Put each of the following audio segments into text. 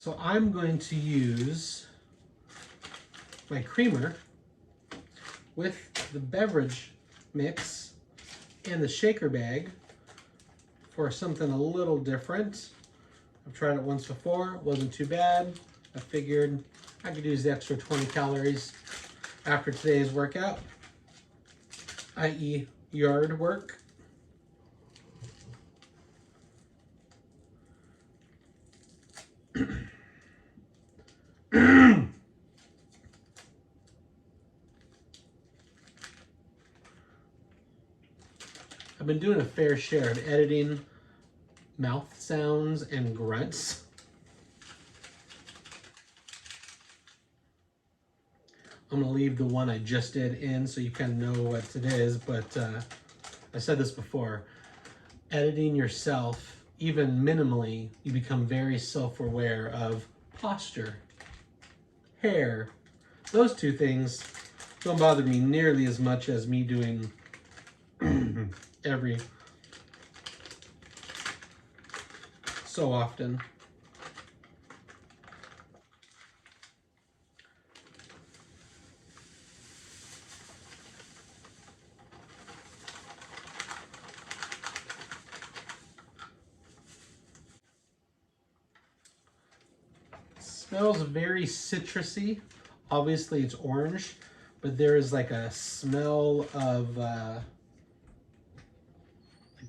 So I'm going to use my creamer with the beverage mix and the shaker bag for something a little different. I've tried it once before, it wasn't too bad. I figured I could use the extra 20 calories after today's workout, i.e. yard work. I've been doing a fair share of editing mouth sounds and grunts. I'm gonna leave the one I just did in so you kind of know what it is, but I said this before, editing yourself, even minimally, you become very self-aware of posture, hair. Those two things don't bother me nearly as much as me doing every so often. Smells very citrusy. Obviously it's orange, but there is like a smell of like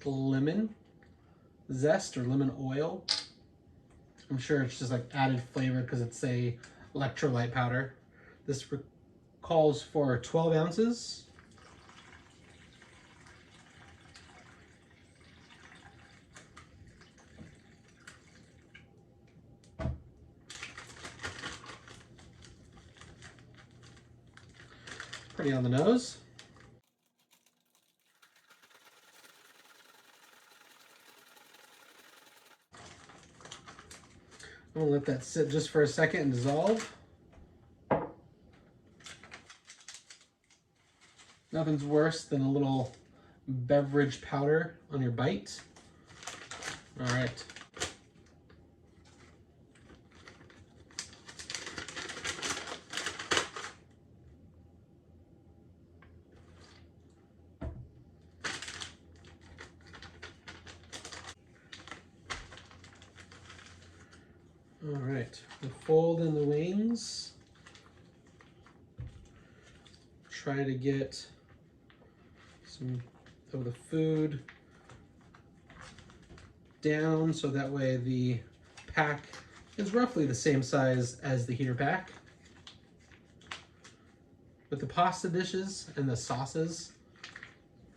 lemon zest or lemon oil. I'm sure it's just like added flavor because it's a electrolyte powder. This calls for 12 ounces. Pretty on the nose. I'm gonna let that sit just for a second and dissolve. Nothing's worse than a little beverage powder on your bite. All right. All right, we fold in the wings. Try to get some of the food down so that way the pack is roughly the same size as the heater pack. With the pasta dishes and the sauces,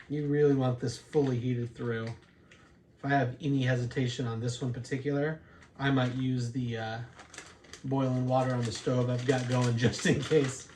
you really want this fully heated through. If I have any hesitation on this one particular, I might use the boiling water on the stove I've got going just in case.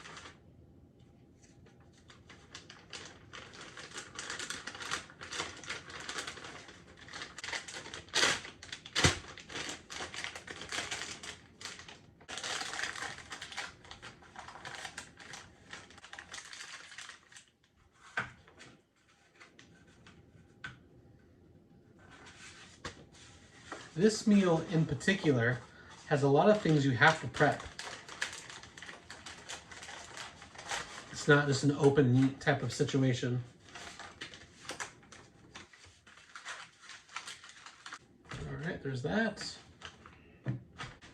This meal in particular has a lot of things you have to prep. It's not just an open meat type of situation. All right, there's that.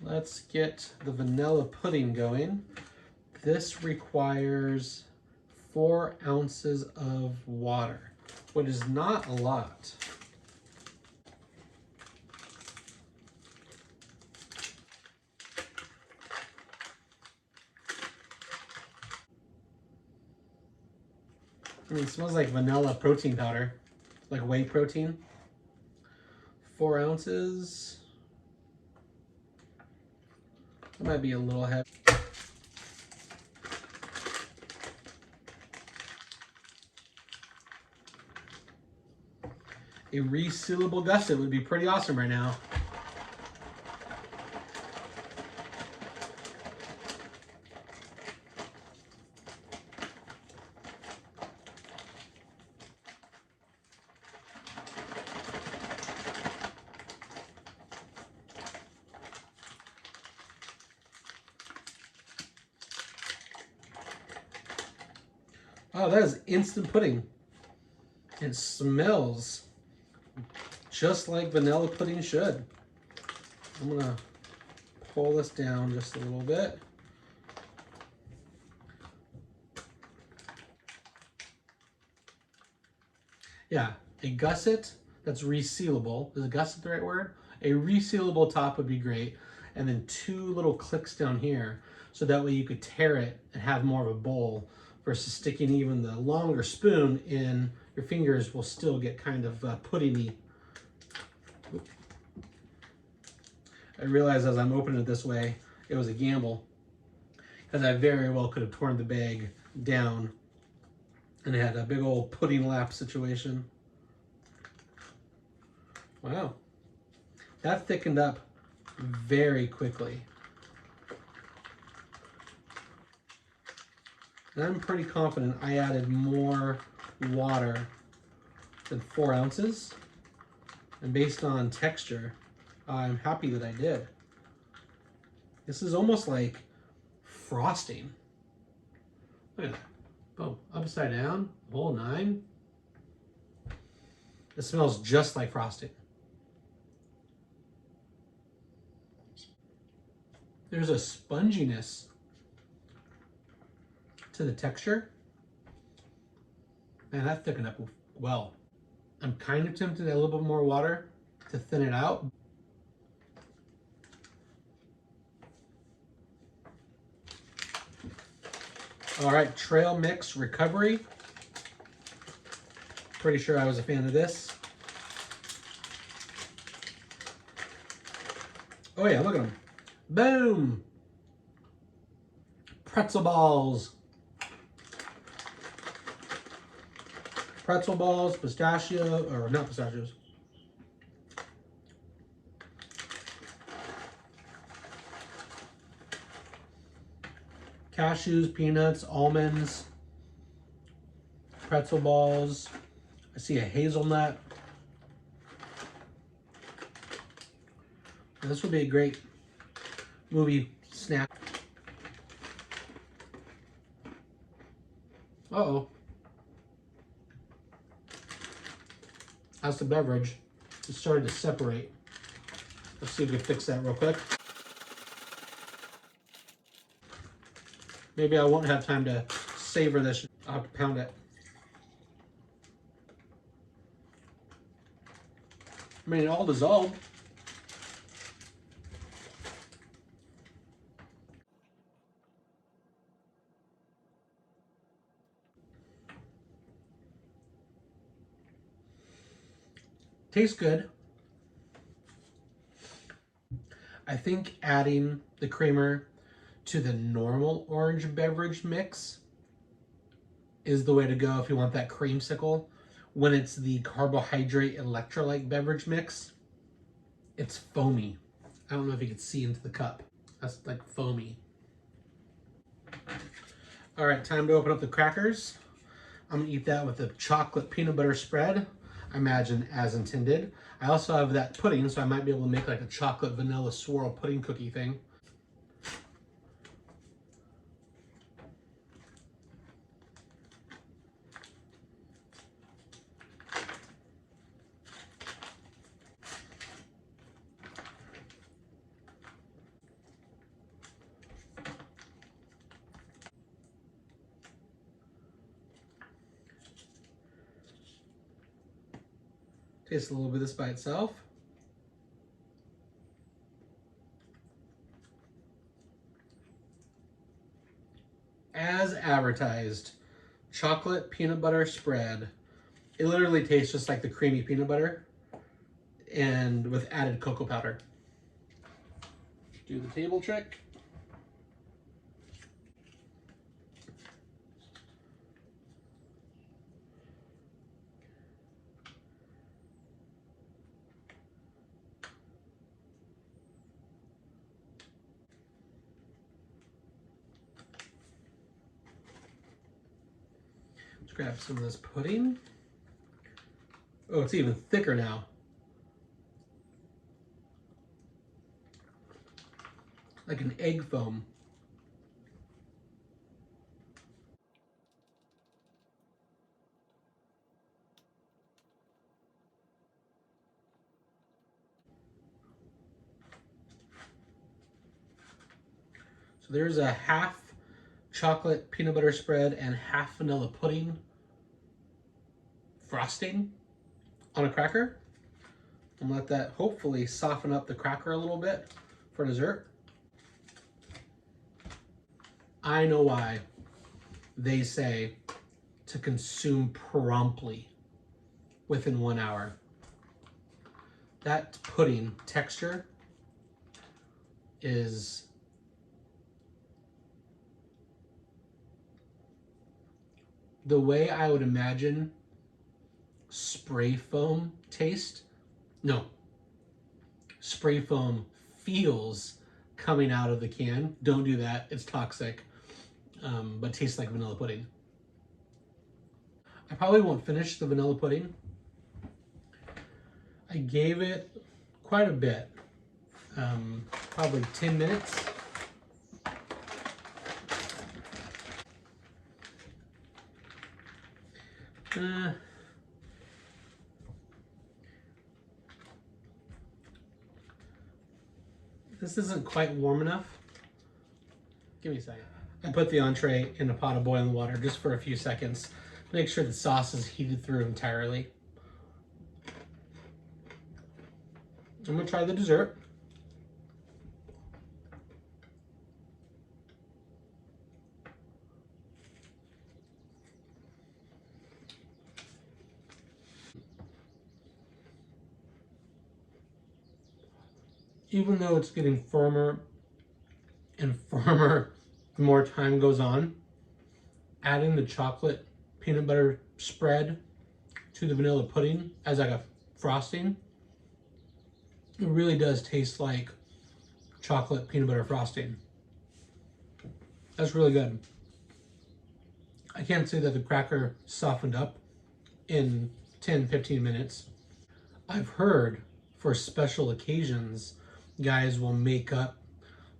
Let's get the vanilla pudding going. This requires 4 ounces of water, which is not a lot. I mean, it smells like vanilla protein powder, like whey protein. 4 ounces. That might be a little heavy. A resealable gusset would be pretty awesome right now. Oh, that is instant pudding. It smells just like vanilla pudding should. I'm gonna pull this down just a little bit. Yeah, a gusset that's resealable. Is a gusset the right word? A resealable top would be great. And then 2 little clicks down here, so that way you could tear it and have more of a bowl versus sticking even the longer spoon in. Your fingers will still get kind of puddingy. I realized as I'm opening it this way, it was a gamble, because I very well could have torn the bag down and had a big old pudding lap situation. Wow, that thickened up very quickly. And I'm pretty confident I added more water than 4 ounces. And based on texture, I'm happy that I did. This is almost like frosting. Look at that. Boom, upside down, whole 9. It smells just like frosting. There's a sponginess to the texture. Man, that thickened up well. I'm kind of tempted to add a little bit more water to thin it out. All right, Trail Mix Recovery. Pretty sure I was a fan of this. Oh yeah, look at them. Boom! Pretzel balls. Pretzel balls, pistachio, or not pistachios. Cashews, peanuts, almonds, pretzel balls. I see a hazelnut. This would be a great movie snack. Uh-oh. That's the beverage. It started to separate. Let's see if we can fix that real quick. Maybe I won't have time to savor this. I'll have to pound it. I mean, it all dissolved. Tastes good. I think adding the creamer to the normal orange beverage mix is the way to go if you want that creamsicle. When it's the Carbohydrate Electrolyte beverage mix, it's foamy. I don't know if you can see into the cup. That's like foamy. All right, time to open up the crackers. I'm gonna eat that with a chocolate peanut butter spread. I imagine as intended. I also have that pudding, so I might be able to make like a chocolate vanilla swirl pudding cookie thing. Taste a little bit of this by itself. As advertised, chocolate peanut butter spread. It literally tastes just like the creamy peanut butter and with added cocoa powder. Do the table trick. Let's grab some of this pudding. Oh, it's even thicker now. Like an egg foam. So there's a half chocolate peanut butter spread and half vanilla pudding frosting on a cracker. I'm gonna let that hopefully soften up the cracker a little bit for dessert. I know why they say to consume promptly within 1 hour. That pudding texture is the way I would imagine spray foam taste. No, spray foam feels coming out of the can. Don't do that, it's toxic, but tastes like vanilla pudding. I probably won't finish the vanilla pudding. I gave it quite a bit, probably 10 minutes. This isn't quite warm enough. Give me a second. I put the entree in a pot of boiling water just for a few seconds. Make sure the sauce is heated through entirely. I'm gonna try the dessert. Even though it's getting firmer and firmer the more time goes on, adding the chocolate peanut butter spread to the vanilla pudding as like a frosting, it really does taste like chocolate peanut butter frosting. That's really good. I can't say that the cracker softened up in 10-15 minutes. I've heard for special occasions, guys will make up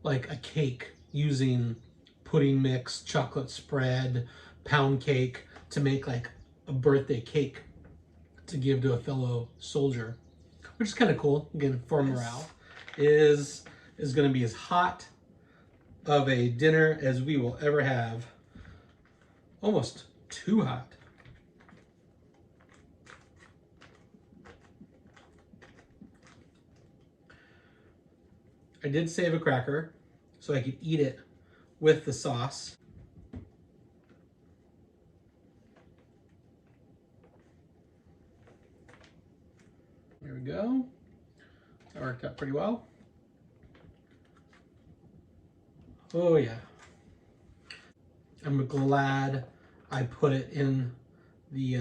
like a cake using pudding mix, chocolate spread, pound cake to make like a birthday cake to give to a fellow soldier, which is kind of cool. Again, for morale. Is going to be as hot of a dinner as we will ever have. Almost too hot. I did save a cracker so I could eat it with the sauce. There we go. That worked out pretty well. Oh yeah. I'm glad I put it in the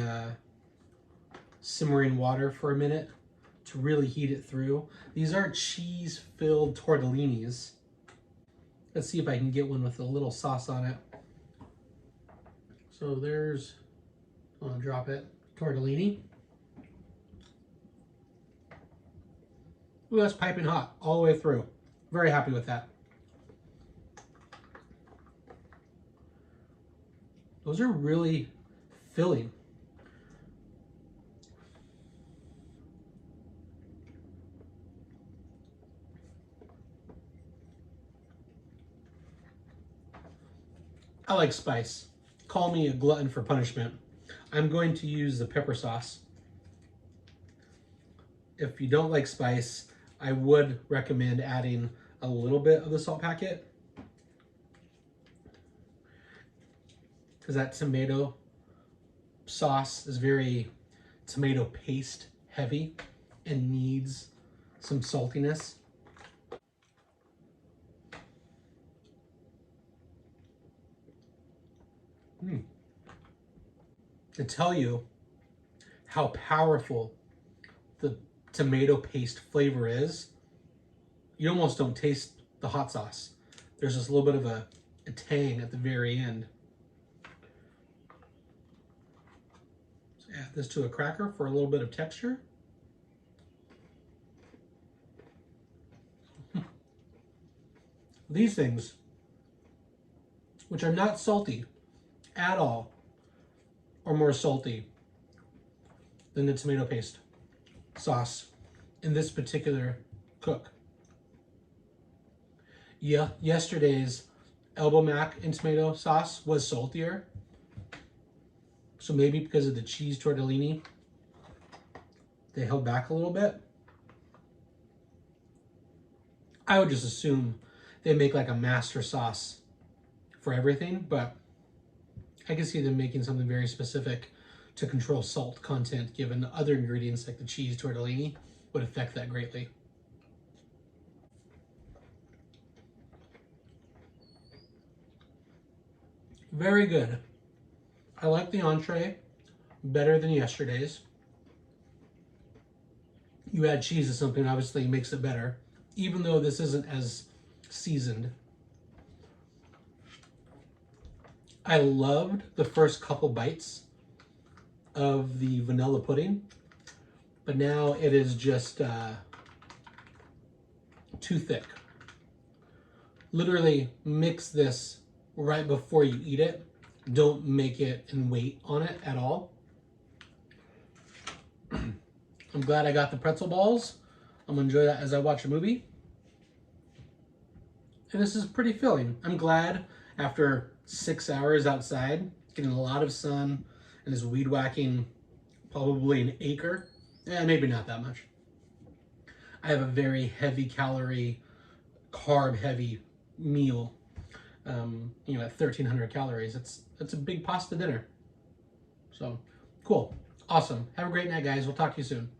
simmering water for a minute to really heat it through. These are cheese-filled tortellinis. Let's see if I can get one with a little sauce on it. So there's, I'll drop it, tortellini. Ooh, that's piping hot all the way through. Very happy with that. Those are really filling. I like spice. Call me a glutton for punishment. I'm going to use the pepper sauce. If you don't like spice, I would recommend adding a little bit of the salt packet, because that tomato sauce is very tomato paste heavy and needs some saltiness. To tell you how powerful the tomato paste flavor is, you almost don't taste the hot sauce. There's just a little bit of a tang at the very end. So add this to a cracker for a little bit of texture. These things, which are not salty at all, are more salty than the tomato paste sauce in this particular cook. Yeah, yesterday's elbow mac and tomato sauce was saltier. So maybe because of the cheese tortellini, they held back a little bit. I would just assume they make like a master sauce for everything, but I can see them making something very specific to control salt content, given the other ingredients like the cheese tortellini would affect that greatly. Very good. I like the entree better than yesterday's. You add cheese to something, obviously makes it better, even though this isn't as seasoned. I loved the first couple bites of the vanilla pudding, but now it is just too thick. Literally mix this right before you eat it. Don't make it and wait on it at all. I'm glad I got the pretzel balls. I'm gonna enjoy that as I watch a movie. And this is pretty filling. I'm glad after 6 hours outside, getting a lot of sun and this weed whacking probably an acre. Maybe not that much. I have a very heavy calorie, carb heavy meal. At 1,300 calories. It's a big pasta dinner. So cool. Awesome. Have a great night, guys. We'll talk to you soon.